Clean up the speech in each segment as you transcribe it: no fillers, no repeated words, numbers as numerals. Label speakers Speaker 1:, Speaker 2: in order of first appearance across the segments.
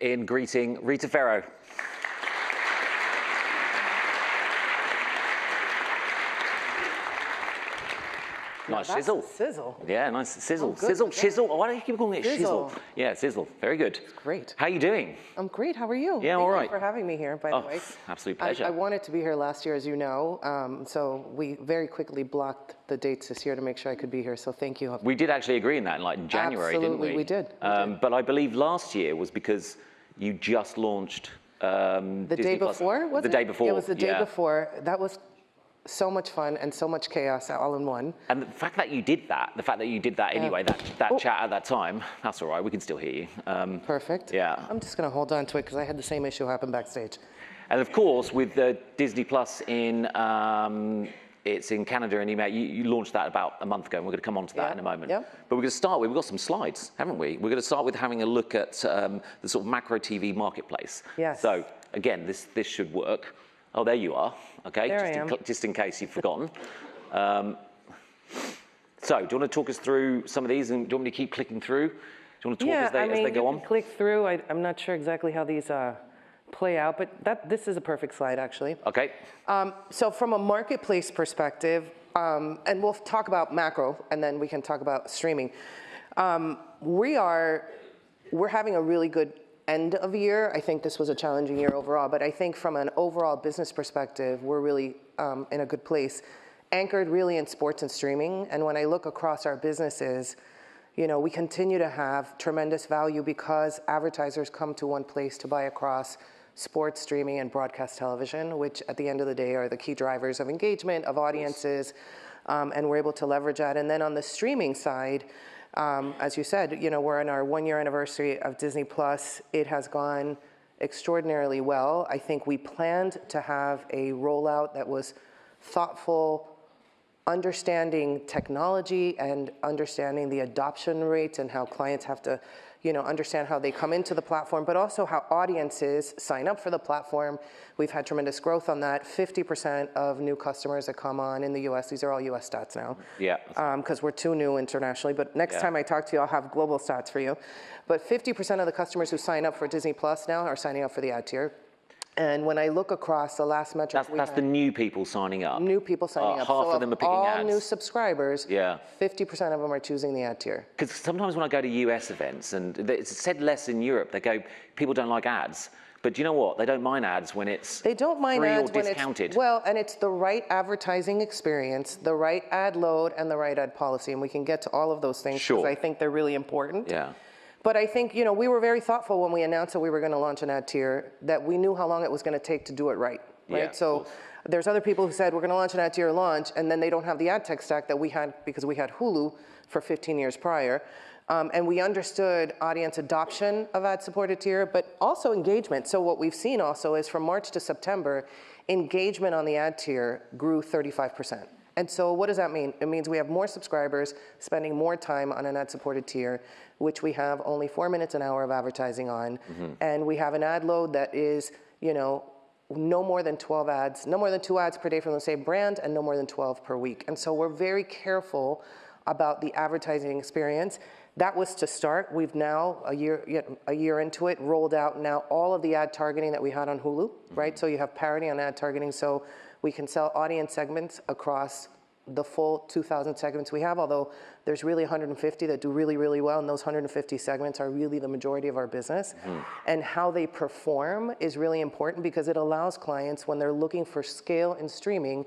Speaker 1: In greeting Rita Ferro. Nice sizzle.
Speaker 2: Sizzle.
Speaker 1: Yeah, nice sizzle.
Speaker 2: Oh,
Speaker 1: sizzle, chisel. Why do you keep calling it
Speaker 2: Sizzle.
Speaker 1: shizzle? Yeah, sizzle. Very good.
Speaker 2: It's great.
Speaker 1: How are you doing?
Speaker 2: I'm great. How are you?
Speaker 1: Yeah, all right.
Speaker 2: Thank you for having me here, by the way.
Speaker 1: Absolute pleasure.
Speaker 2: I wanted to be here last year, as you know, so we very quickly blocked the dates this year to make sure I could be here, so thank you.
Speaker 1: We did actually agree on that in January, didn't we?
Speaker 2: Absolutely, we did.
Speaker 1: But I believe last year was because you just launched
Speaker 2: the
Speaker 1: Disney
Speaker 2: day
Speaker 1: Plus.
Speaker 2: before, was it?
Speaker 1: The day before.
Speaker 2: It was the day before. That was so much fun and so much chaos all in one.
Speaker 1: And the fact that you did that, anyway, that chat at that time, that's all right, we can still hear you.
Speaker 2: Perfect.
Speaker 1: Yeah.
Speaker 2: I'm just going to hold on to it because I had the same issue happen backstage.
Speaker 1: And of course, with Disney Plus it's in Canada and you launched that about a month ago, and we're going to come on to that in a moment.
Speaker 2: Yeah.
Speaker 1: But we're going to start with, we've got some slides, haven't we? We're going to start with having a look at the sort of macro TV marketplace.
Speaker 2: Yes.
Speaker 1: So again, this should work. Oh, there you are. Okay, just in case you've forgotten. So, do you want to talk us through some of these, and do you want me to keep clicking through? Do you want to talk as they go on?
Speaker 2: Click through. I'm not sure exactly how these play out, but this is a perfect slide, actually.
Speaker 1: Okay.
Speaker 2: So, from a marketplace perspective, and we'll talk about macro, and then we can talk about streaming. We're having a really good end of year. I think this was a challenging year overall, but I think from an overall business perspective, we're really in a good place, anchored really in sports and streaming. And when I look across our businesses, you know, we continue to have tremendous value because advertisers come to one place to buy across sports, streaming, and broadcast television, which at the end of the day are the key drivers of engagement, of audiences, and we're able to leverage that. And then on the streaming side, as you said, you know, we're in our 1-year anniversary of Disney Plus. It has gone extraordinarily well. I think we planned to have a rollout that was thoughtful, understanding technology and understanding the adoption rates and how clients have to, you know, understand how they come into the platform, but also how audiences sign up for the platform. We've had tremendous growth on that. 50% of new customers that come on in the US, these are all US stats now.
Speaker 1: Yeah.
Speaker 2: Because we're too new internationally, but next time I talk to you, I'll have global stats for you. But 50% of the customers who sign up for Disney Plus now are signing up for the ad tier. And when I look across the last metric,
Speaker 1: that's the new people signing up.
Speaker 2: New people signing up.
Speaker 1: Half of them are picking ads.
Speaker 2: All new subscribers, 50% of them are choosing the ad tier.
Speaker 1: Because sometimes when I go to US events, and it's said less in Europe, they go, people don't like ads. But do you know what? They don't mind ads when it's
Speaker 2: they don't mind
Speaker 1: free
Speaker 2: ads
Speaker 1: or
Speaker 2: when
Speaker 1: discounted.
Speaker 2: It's, well, and it's the right advertising experience, the right ad load, and the right ad policy. And we can get to all of those things because I think they're really important.
Speaker 1: Yeah.
Speaker 2: But I think, you know, we were very thoughtful when we announced that we were going to launch an ad tier, that we knew how long it was going to take to do it right?
Speaker 1: Yeah,
Speaker 2: so there's other people who said, we're going to launch an ad tier launch, and then they don't have the ad tech stack that we had because we had Hulu for 15 years prior. And we understood audience adoption of ad-supported tier, but also engagement. So what we've seen also is from March to September, engagement on the ad tier grew 35%. And so what does that mean? It means we have more subscribers spending more time on an ad-supported tier, which we have only 4 minutes an hour of advertising on. And we have an ad load that is, you know, no more than 12 ads, no more than 2 ads per day from the same brand, and no more than 12 per week. And so we're very careful about the advertising experience. That was to start. We've now, a year into it, rolled out now all of the ad targeting that we had on Hulu, right? So you have parity on ad targeting, so we can sell audience segments across the full 2,000 segments we have, although there's really 150 that do really, really well, and those 150 segments are really the majority of our business. And how they perform is really important because it allows clients, when they're looking for scale in streaming,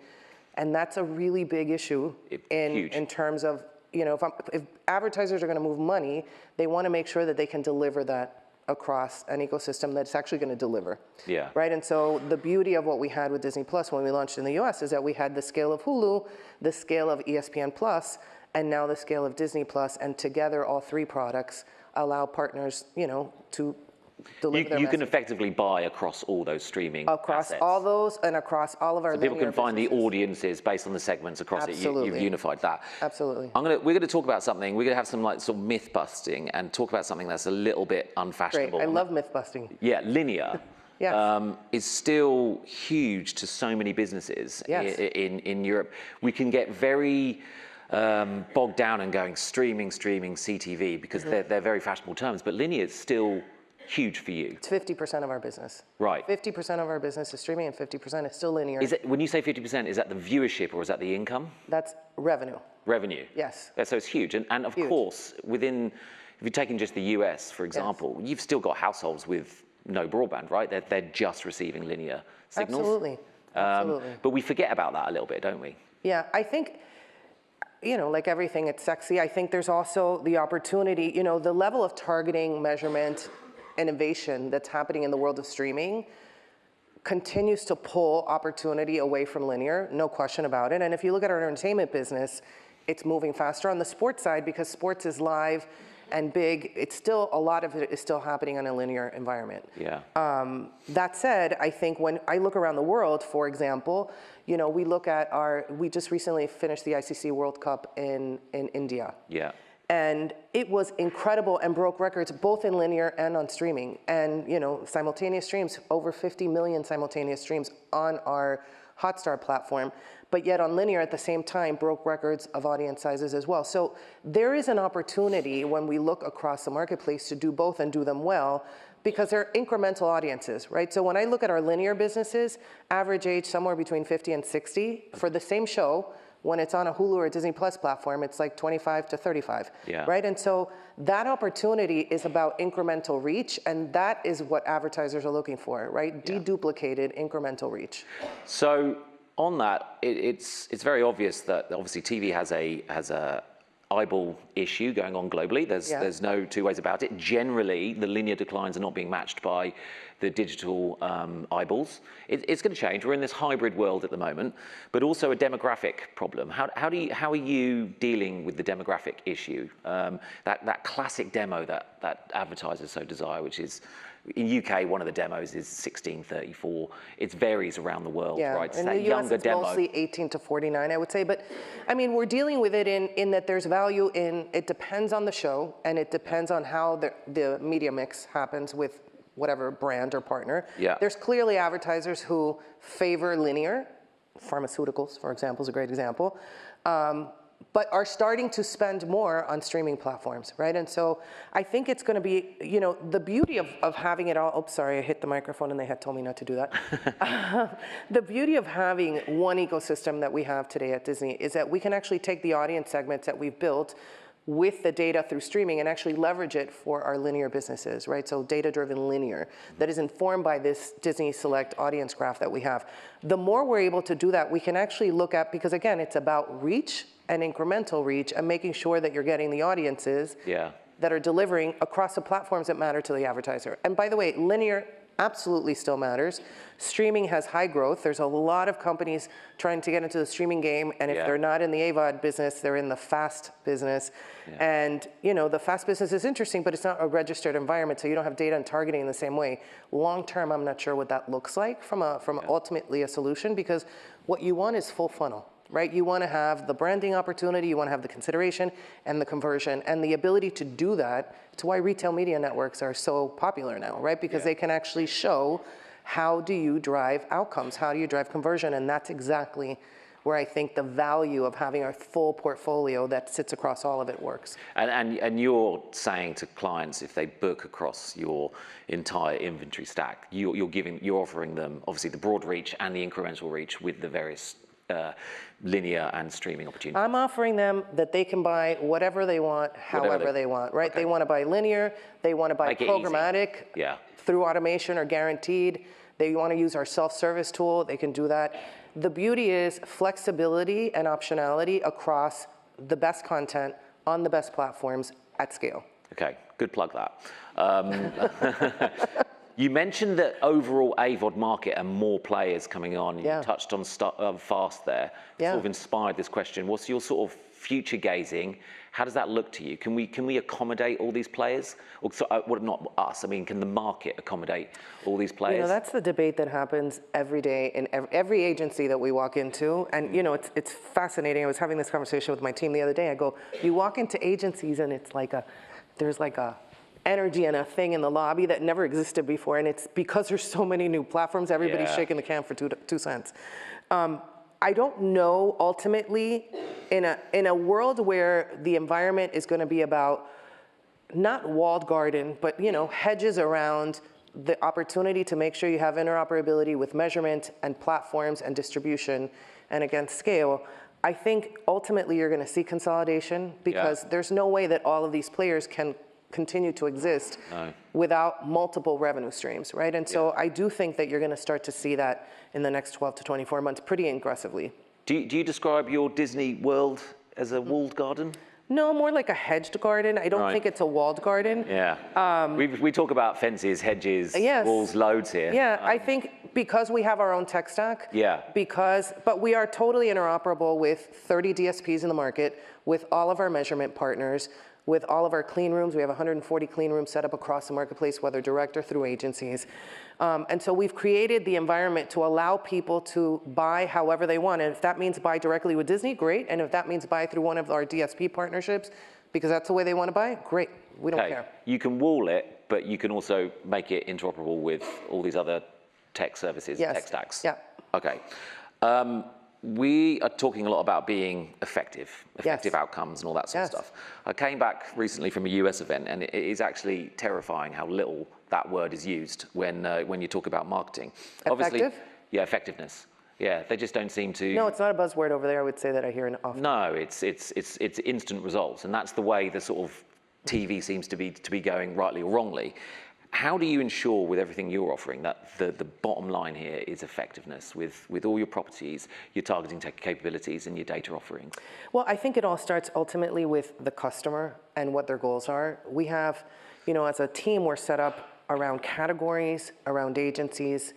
Speaker 2: and that's a really big issue in terms of, you know, if advertisers are going to move money, they want to make sure that they can deliver that across an ecosystem that's actually going to deliver.
Speaker 1: Yeah.
Speaker 2: Right. And so the beauty of what we had with Disney Plus when we launched in the US is that we had the scale of Hulu, the scale of ESPN Plus, and now the scale of Disney Plus, and together all 3 products allow partners, you know, to deliver
Speaker 1: you can effectively buy across all those streaming
Speaker 2: across
Speaker 1: assets.
Speaker 2: all those and across all of our
Speaker 1: so people can find
Speaker 2: businesses.
Speaker 1: The audiences based on the segments across it. You've unified that.
Speaker 2: Absolutely.
Speaker 1: We're going to talk about something. We're going to have some like sort of myth busting and talk about something that's a little bit unfashionable.
Speaker 2: Great. I love myth busting.
Speaker 1: Yeah, linear.
Speaker 2: Yes.
Speaker 1: Is still huge to so many businesses in Europe. We can get very bogged down and going streaming CTV because they're very fashionable terms, but linear is still huge for you?
Speaker 2: It's 50% of our business.
Speaker 1: Right.
Speaker 2: 50% of our business is streaming and 50% is still linear.
Speaker 1: Is it, when you say 50%, is that the viewership or is that the income?
Speaker 2: That's revenue.
Speaker 1: Revenue?
Speaker 2: Yes.
Speaker 1: Yeah, so it's huge. And of course, within, if you're taking just the US, for example, you've still got households with no broadband, right? They're just receiving linear signals.
Speaker 2: Absolutely. Absolutely.
Speaker 1: But we forget about that a little bit, don't we?
Speaker 2: Yeah, I think, you know, like everything, it's sexy. I think there's also the opportunity, you know, the level of targeting, measurement, innovation that's happening in the world of streaming continues to pull opportunity away from linear, no question about it. And if you look at our entertainment business, it's moving faster on the sports side because sports is live and big. It's still, a lot of it is still happening in a linear environment.
Speaker 1: Yeah.
Speaker 2: That said, I think when I look around the world, for example, you know, we look at we just recently finished the ICC World Cup in India.
Speaker 1: Yeah.
Speaker 2: And it was incredible and broke records both in linear and on streaming. And, you know, simultaneous streams, over 50 million simultaneous streams on our Hotstar platform, but yet on linear at the same time broke records of audience sizes as well. So there is an opportunity when we look across the marketplace to do both and do them well, because they're incremental audiences, right? So when I look at our linear businesses, average age somewhere between 50 and 60 for the same show. When it's on a Hulu or a Disney Plus platform, it's like 25 to 35, right? And so that opportunity is about incremental reach, and that is what advertisers are looking for, right? Deduplicated incremental reach.
Speaker 1: So on that, it's very obvious that obviously TV has a eyeball issue going on globally. There's no two ways about it. Generally, the linear declines are not being matched by the digital eyeballs. It's going to change. We're in this hybrid world at the moment, but also a demographic problem. How are you dealing with the demographic issue? That classic demo that advertisers so desire, which is in UK, one of the demos is 16-34. It varies around the world, right? It's
Speaker 2: in
Speaker 1: that
Speaker 2: the US,
Speaker 1: younger
Speaker 2: it's
Speaker 1: demo.
Speaker 2: mostly 18 to 49, I would say. But I mean, we're dealing with it in that there's value in, it depends on the show, and it depends on how the media mix happens with whatever brand or partner.
Speaker 1: Yeah.
Speaker 2: There's clearly advertisers who favor linear. Pharmaceuticals, for example, is a great example. But are starting to spend more on streaming platforms, right? And so I think it's going to be, you know, the beauty of having it all. Oops, sorry, I hit the microphone and they had told me not to do that. The beauty of having one ecosystem that we have today at Disney is that we can actually take the audience segments that we've built with the data through streaming and actually leverage it for our linear businesses, right? So data-driven linear that is informed by this Disney Select audience graph that we have. The more we're able to do that, we can actually look at, because again, it's about reach and incremental reach and making sure that you're getting the audiences that are delivering across the platforms that matter to the advertiser. And by the way, linear absolutely still matters. Streaming has high growth. There's a lot of companies trying to get into the streaming game, and if they're not in the AVOD business, they're in the FAST business. And you know, the FAST business is interesting, but it's not a registered environment, so you don't have data and targeting in the same way. Long term, I'm not sure what that looks like from ultimately a solution, because what you want is full funnel. Right? You want to have the branding opportunity, you want to have the consideration and the conversion and the ability to do that. It's why retail media networks are so popular now, right? Because they can actually show how do you drive outcomes, how do you drive conversion, and that's exactly where I think the value of having a full portfolio that sits across all of it works.
Speaker 1: And you're saying to clients, if they book across your entire inventory stack, you're offering them obviously the broad reach and the incremental reach with the various linear and streaming opportunities.
Speaker 2: I'm offering them that they can buy whatever they want, however they want, right? They want to buy linear, they want to buy programmatic through automation or guaranteed. They want to use our self-service tool, they can do that. The beauty is flexibility and optionality across the best content on the best platforms at scale.
Speaker 1: Okay, good plug that. You mentioned the overall AVOD market and more players coming on. You touched on FAST there. Sort of inspired this question. What's your sort of future gazing? How does that look to you? Can we accommodate all these players? Or well, not us. I mean, can the market accommodate all these players?
Speaker 2: You know, that's the debate that happens every day in every agency that we walk into. And you know, it's fascinating. I was having this conversation with my team the other day. I go, you walk into agencies and it's like there's like a energy and a thing in the lobby that never existed before, and it's because there's so many new platforms, everybody's shaking the can for 2 cents. I don't know, ultimately, in a world where the environment is going to be about not walled garden, but hedges around the opportunity to make sure you have interoperability with measurement and platforms and distribution and again scale. I think ultimately you're going to see consolidation because there's no way that all of these players can continue to exist without multiple revenue streams, right? And so I do think that you're going to start to see that in the next 12 to 24 months pretty aggressively.
Speaker 1: Do you describe your Disney World as a walled garden?
Speaker 2: No, more like a hedged garden. I don't think it's a walled garden.
Speaker 1: Yeah. We talk about fences, hedges, walls, loads here.
Speaker 2: Yeah, I think because we have our own tech stack.
Speaker 1: Yeah.
Speaker 2: But we are totally interoperable with 30 DSPs in the market, with all of our measurement partners, with all of our clean rooms. We have 140 clean rooms set up across the marketplace, whether direct or through agencies. And so we've created the environment to allow people to buy however they want. And if that means buy directly with Disney, great. And if that means buy through one of our DSP partnerships, because that's the way they want to buy it, great. We don't care.
Speaker 1: You can wall it, but you can also make it interoperable with all these other tech services, tech stacks.
Speaker 2: Yeah.
Speaker 1: Okay. We are talking a lot about being effective outcomes and all that sort of stuff. I came back recently from a US event, and it is actually terrifying how little that word is used when you talk about marketing.
Speaker 2: Effective?
Speaker 1: Obviously, effectiveness. Yeah, they just don't seem to.
Speaker 2: No, it's not a buzzword over there. I would say that I hear it often.
Speaker 1: No, it's instant results, and that's the way the sort of TV seems to be going, rightly or wrongly. How do you ensure with everything you're offering that the bottom line here is effectiveness with all your properties, your targeting tech capabilities, and your data offerings?
Speaker 2: Well, I think it all starts ultimately with the customer and what their goals are. We have, as a team, we're set up around categories, around agencies,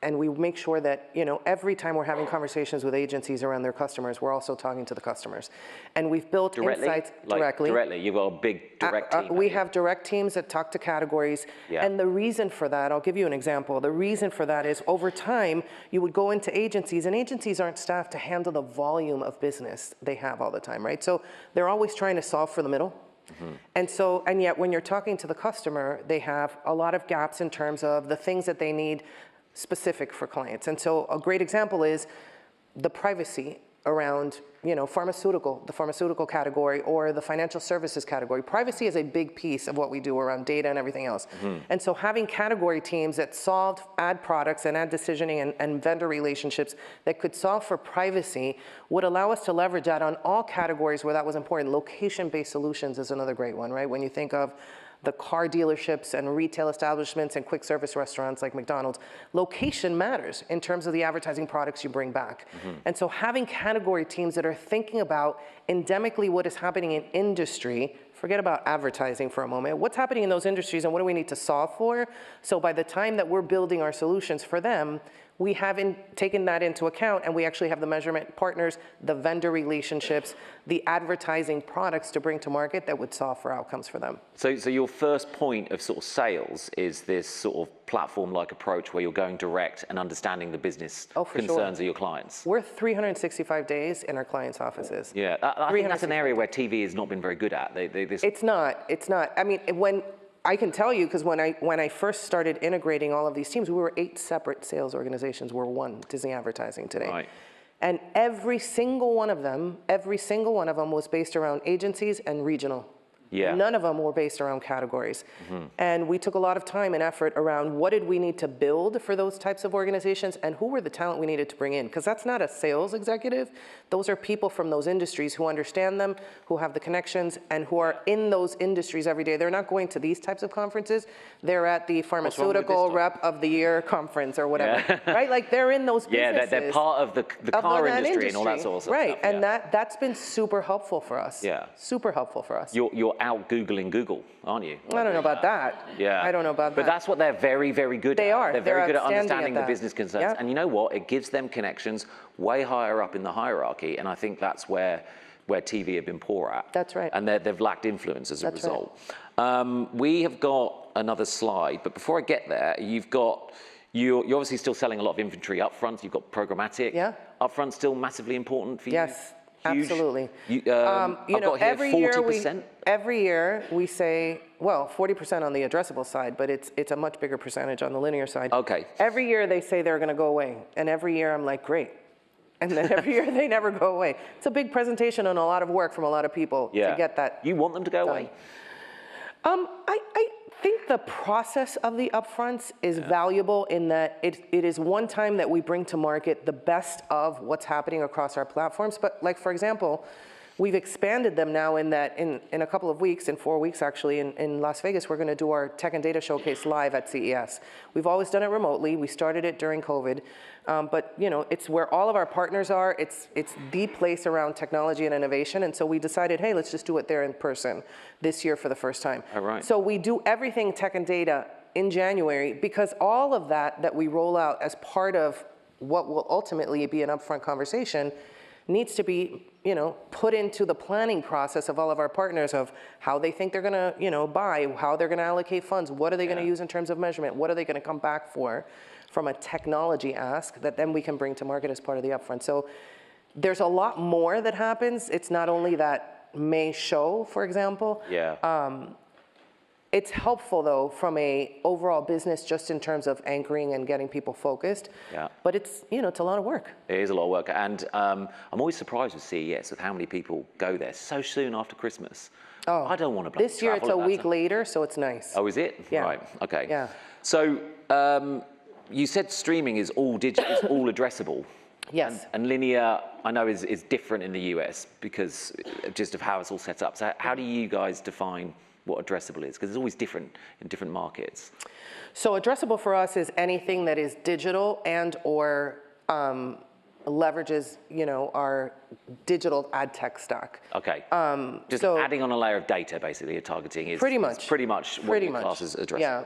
Speaker 2: and we make sure that, every time we're having conversations with agencies around their customers, we're also talking to the customers. And we've built insights directly.
Speaker 1: Directly, you've got a big direct team.
Speaker 2: We have direct teams that talk to categories. Yeah. And the reason for that, I'll give you an example. The reason for that is over time, you would go into agencies, and agencies aren't staffed to handle the volume of business they have all the time, right? So they're always trying to solve for the middle. Mm-hmm. And yet when you're talking to the customer, they have a lot of gaps in terms of the things that they need specific for clients. And so a great example is the privacy around, the pharmaceutical category or the financial services category. Privacy is a big piece of what we do around data and everything else. Mm-hmm. And so having category teams that solved ad products and ad decisioning and vendor relationships that could solve for privacy would allow us to leverage that on all categories where that was important. Location-based solutions is another great one, right? When you think of the car dealerships and retail establishments and quick service restaurants like McDonald's, location matters in terms of the advertising products you bring back. Mm-hmm. And so having category teams that are thinking about endemically what is happening in industry, forget about advertising for a moment, what's happening in those industries and what do we need to solve for? So by the time that we're building our solutions for them, we haven't taken that into account, and we actually have the measurement partners, the vendor relationships, the advertising products to bring to market that would solve for outcomes for them.
Speaker 1: So your first point of sort of sales is this sort of platform-like approach where you're going direct and understanding the business concerns of your clients.
Speaker 2: We're 365 days in our clients' offices.
Speaker 1: Yeah, I think that's an area where TV has not been very good at.
Speaker 2: It's not. I mean, I can tell you, because when I first started integrating all of these teams, we were 8 separate sales organizations. We're one Disney Advertising today.
Speaker 1: Right.
Speaker 2: And every single one of them was based around agencies and regional. Yeah. None of them were based around categories. Mm-hmm. And we took a lot of time and effort around what did we need to build for those types of organizations and who were the talent we needed to bring in. Because that's not a sales executive. Those are people from those industries who understand them, who have the connections, and who are in those industries every day. They're not going to these types of conferences. They're at the pharmaceutical rep of the year conference or whatever, right? Like they're in those businesses.
Speaker 1: Yeah, they're part of the car industry and all that sort of stuff.
Speaker 2: Right, and that's been super helpful for us. Yeah. Super helpful for us.
Speaker 1: You're out Googling Google, aren't you?
Speaker 2: I don't know about that.
Speaker 1: Yeah.
Speaker 2: I don't know about that.
Speaker 1: But that's what they're very, very good at.
Speaker 2: They are.
Speaker 1: They're very good at understanding the business concerns.
Speaker 2: Yep.
Speaker 1: And you know what? It gives them connections way higher up in the hierarchy. And I think that's where TV have been poor at.
Speaker 2: That's right.
Speaker 1: And they've lacked influence as a result. Right. We have got another slide. But before I get there, you're obviously still selling a lot of inventory up front. You've got programmatic. Yeah. Upfront still massively important for you?
Speaker 2: Yes. Huge. Absolutely.
Speaker 1: I've got here 40%.
Speaker 2: Every year we say, well, 40% on the addressable side, but it's a much bigger percentage on the linear side.
Speaker 1: Okay.
Speaker 2: Every year they say they're going to go away, and every year I'm like, great. And then every year they never go away. It's a big presentation and a lot of work from a lot of people to get that.
Speaker 1: You want them to go away?
Speaker 2: I think the process of the upfronts is valuable in that it is one time that we bring to market the best of what's happening across our platforms. But like, for example, we've expanded them now in that in a couple of weeks, in 4 weeks actually, in Las Vegas, we're going to do our Tech and Data Showcase live at CES. We've always done it remotely. We started it during COVID. But you know, it's where all of our partners are. It's the place around technology and innovation. And so we decided, hey, let's just do it there in person this year for the first time.
Speaker 1: All right.
Speaker 2: So we do everything tech and data in January because all of that we roll out as part of what will ultimately be an upfront conversation needs to be, you know, put into the planning process of all of our partners of how they think they're gonna, you know, buy, how they're gonna allocate funds, what are they gonna use in terms of measurement, what are they gonna come back for from a technology ask that then we can bring to market as part of the upfront. So there's a lot more that happens. It's not only that May show, for example. It's helpful though from a overall business just in terms of anchoring and getting people focused. But it's, you know, it's a lot of work.
Speaker 1: It is a lot of work. And I'm always surprised with CES with how many people go there so soon after Christmas.
Speaker 2: Oh,
Speaker 1: I don't want to
Speaker 2: this year it's a week later, so it's nice.
Speaker 1: Oh, is it?
Speaker 2: Yeah.
Speaker 1: Right, okay.
Speaker 2: Yeah.
Speaker 1: So you said streaming is all digital, it's all addressable.
Speaker 2: Yes.
Speaker 1: And linear, I know, is different in the US because just of how it's all set up. So how do you guys define what addressable is? Because it's always different in different markets.
Speaker 2: So addressable for us is anything that is digital and or leverages, you know, our digital ad tech stack.
Speaker 1: Okay. Just adding on a layer of data, basically, your targeting is pretty much what your class is addressable.
Speaker 2: Yeah.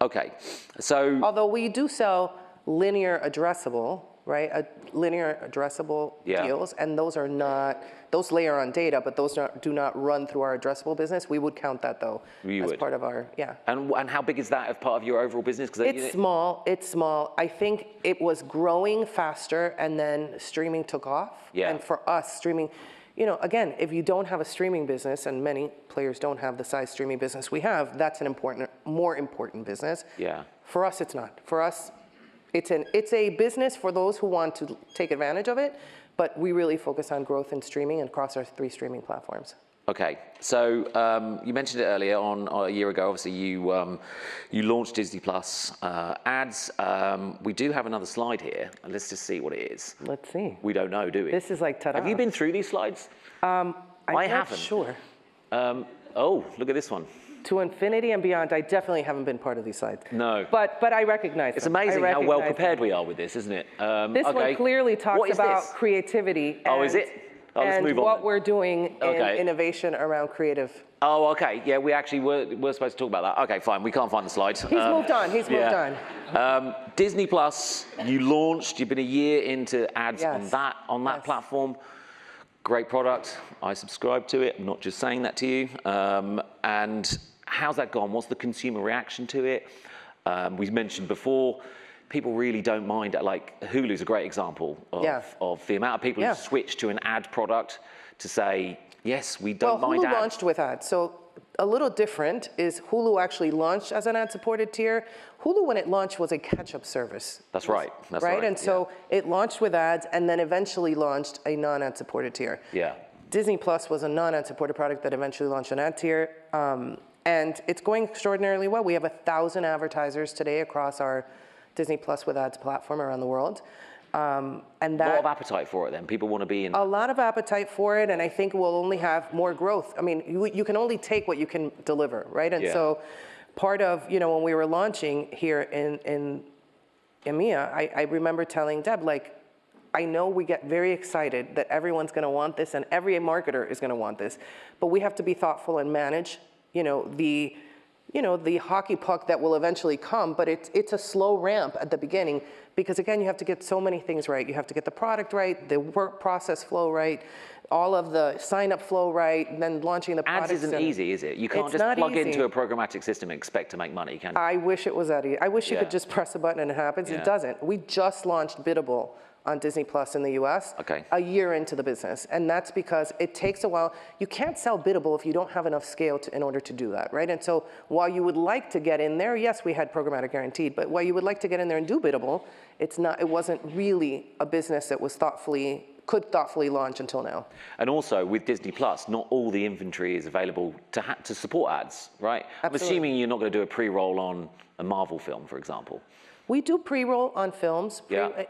Speaker 1: Okay. So
Speaker 2: although we do sell linear addressable, right? Linear addressable deals, and those are not, those layer on data, but those do not run through our addressable business. We would count that though as part of our,
Speaker 1: And how big is that as part of your overall business?
Speaker 2: It's small, it's small. I think it was growing faster and then streaming took off. And for us, streaming, you know, again, if you don't have a streaming business, and many players don't have the size streaming business we have, that's an more important business. For us, it's not. For us, it's a business for those who want to take advantage of it, but we really focus on growth in streaming and across our 3 streaming platforms.
Speaker 1: Okay, so you mentioned it earlier on a year ago. Obviously, you launched Disney Plus ads. We do have another slide here, and let's just see what it is.
Speaker 2: Let's see.
Speaker 1: We don't know, do we?
Speaker 2: This is like ta-da.
Speaker 1: Have you been through these slides?
Speaker 2: I haven't.
Speaker 1: Sure. Oh, look at this one.
Speaker 2: To infinity and beyond, I definitely haven't been part of these slides.
Speaker 1: No.
Speaker 2: But I recognize
Speaker 1: It's amazing how well prepared we are with this, isn't it?
Speaker 2: This one clearly talks about creativity.
Speaker 1: Oh, is it? Oh, let's move on
Speaker 2: what
Speaker 1: then.
Speaker 2: we're doing in innovation around creative.
Speaker 1: Oh, okay. Yeah, we actually were supposed to talk about that. Okay, fine. We can't find the slides.
Speaker 2: He's moved on. He's moved on.
Speaker 1: Disney Plus, you launched. You've been a year into ads on that platform. Great product. I subscribe to it. I'm not just saying that to you. And how's that gone? What's the consumer reaction to it? We mentioned before, people really don't mind. Like Hulu's a great example of the amount of people who switch to an ad product to say, yes, we don't mind ads.
Speaker 2: Hulu launched with ads. So a little different is Hulu actually launched as an ad-supported tier. Hulu, when it launched, was a catch-up service.
Speaker 1: That's right. That's right.
Speaker 2: And so it launched with ads and then eventually launched a non-ad-supported tier. Disney Plus was a non-ad-supported product that eventually launched an ad tier. And it's going extraordinarily well. We have 1,000 advertisers today across our Disney Plus with ads platform around the world. And that,
Speaker 1: a lot of appetite for it then. People want to be in.
Speaker 2: A lot of appetite for it, and I think we'll only have more growth. I mean, you can only take what you can deliver, right? And so part of, you know, when we were launching here in EMEA, I remember telling Deb, like, I know we get very excited that everyone's going to want this and every marketer is going to want this, but we have to be thoughtful and manage, the hockey puck that will eventually come, but it's a slow ramp at the beginning because, again, you have to get so many things right. You have to get the product right, the work process flow right, all of the sign-up flow right, and then launching the product.
Speaker 1: Ads isn't easy, is it? You can't just plug into a programmatic system and expect to make money, can you?
Speaker 2: I wish it was that easy. I wish you could just press a button and it happens. It doesn't. We just launched Biddable on Disney Plus in the US a year into the business. And that's because it takes a while. You can't sell Biddable if you don't have enough scale in order to do that, right? And so while you would like to get in there, yes, we had programmatic guaranteed, but while you would like to get in there and do Biddable, it wasn't really a business that was thoughtfully could thoughtfully launch until now.
Speaker 1: And also with Disney Plus, not all the inventory is available to support ads, right?
Speaker 2: Absolutely.
Speaker 1: I'm assuming you're not going to do a pre-roll on a Marvel film, for example.
Speaker 2: We do pre-roll on films.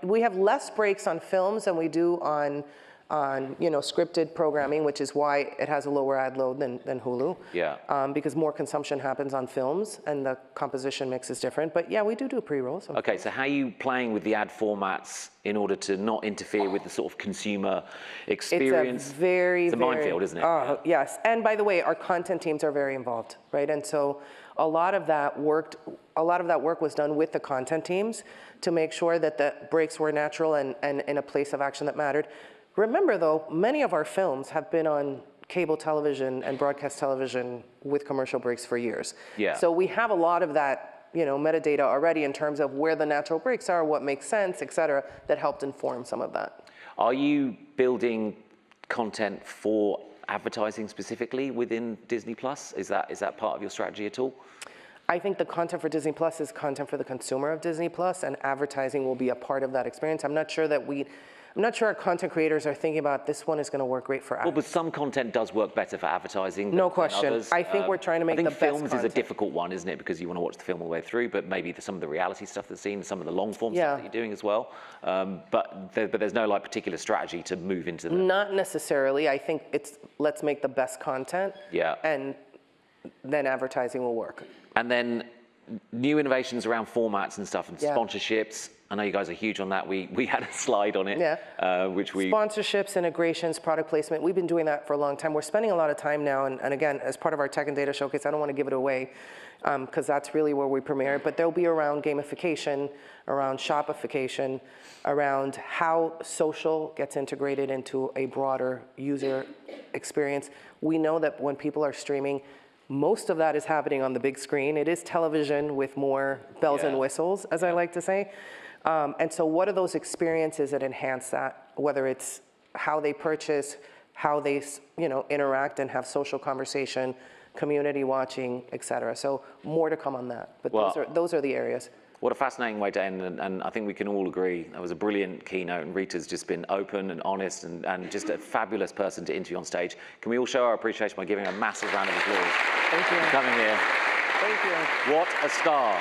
Speaker 2: We have less breaks on films than we do on scripted programming, which is why it has a lower ad load than Hulu.
Speaker 1: Yeah.
Speaker 2: Because more consumption happens on films and the composition mix is different. But yeah, we do pre-rolls.
Speaker 1: Okay, so how are you playing with the ad formats in order to not interfere with the sort of consumer experience? It's a minefield, isn't it?
Speaker 2: Yes, and by the way, our content teams are very involved, right? And so a lot of that work was done with the content teams to make sure that the breaks were natural and in a place of action that mattered. Remember, though, many of our films have been on cable television and broadcast television with commercial breaks for years.
Speaker 1: Yeah.
Speaker 2: So we have a lot of that, metadata already in terms of where the natural breaks are, what makes sense, et cetera, that helped inform some of that.
Speaker 1: Are you building content for advertising specifically within Disney Plus? Is that part of your strategy at all?
Speaker 2: I think the content for Disney Plus is content for the consumer of Disney Plus, and advertising will be a part of that experience. I'm not sure our content creators are thinking about this one is going to work great for advertising.
Speaker 1: Well, but some content does work better for advertising
Speaker 2: no
Speaker 1: than
Speaker 2: question.
Speaker 1: others.
Speaker 2: I think we're trying to make the best content.
Speaker 1: Films is a difficult one, isn't it? Because you want to watch the film all the way through, but maybe some of the reality stuff that's seen, some of the long form stuff that you're doing as well. But there's no particular strategy to move into that.
Speaker 2: Not necessarily. I think it's let's make the best content.
Speaker 1: Yeah.
Speaker 2: And then advertising will work.
Speaker 1: And then new innovations around formats and stuff and sponsorships. I know you guys are huge on that. We had a slide on it, which we...
Speaker 2: Sponsorships, integrations, product placement. We've been doing that for a long time. We're spending a lot of time now, and again, as part of our tech and data showcase, I don't want to give it away because that's really where we premiere, but there'll be around gamification, around shopification, around how social gets integrated into a broader user experience. We know that when people are streaming, most of that is happening on the big screen. It is television with more bells and whistles, as I like to say. And so what are those experiences that enhance that, whether it's how they purchase, how they interact and have social conversation, community watching, et cetera. So more to come on that. But those are the areas.
Speaker 1: What a fascinating way to end, and I think we can all agree that was a brilliant keynote, and Rita's just been open and honest and just a fabulous person to interview on stage. Can we all show our appreciation by giving a massive round of applause?
Speaker 2: Thank you.
Speaker 1: For coming here.
Speaker 2: Thank you.
Speaker 1: What a star.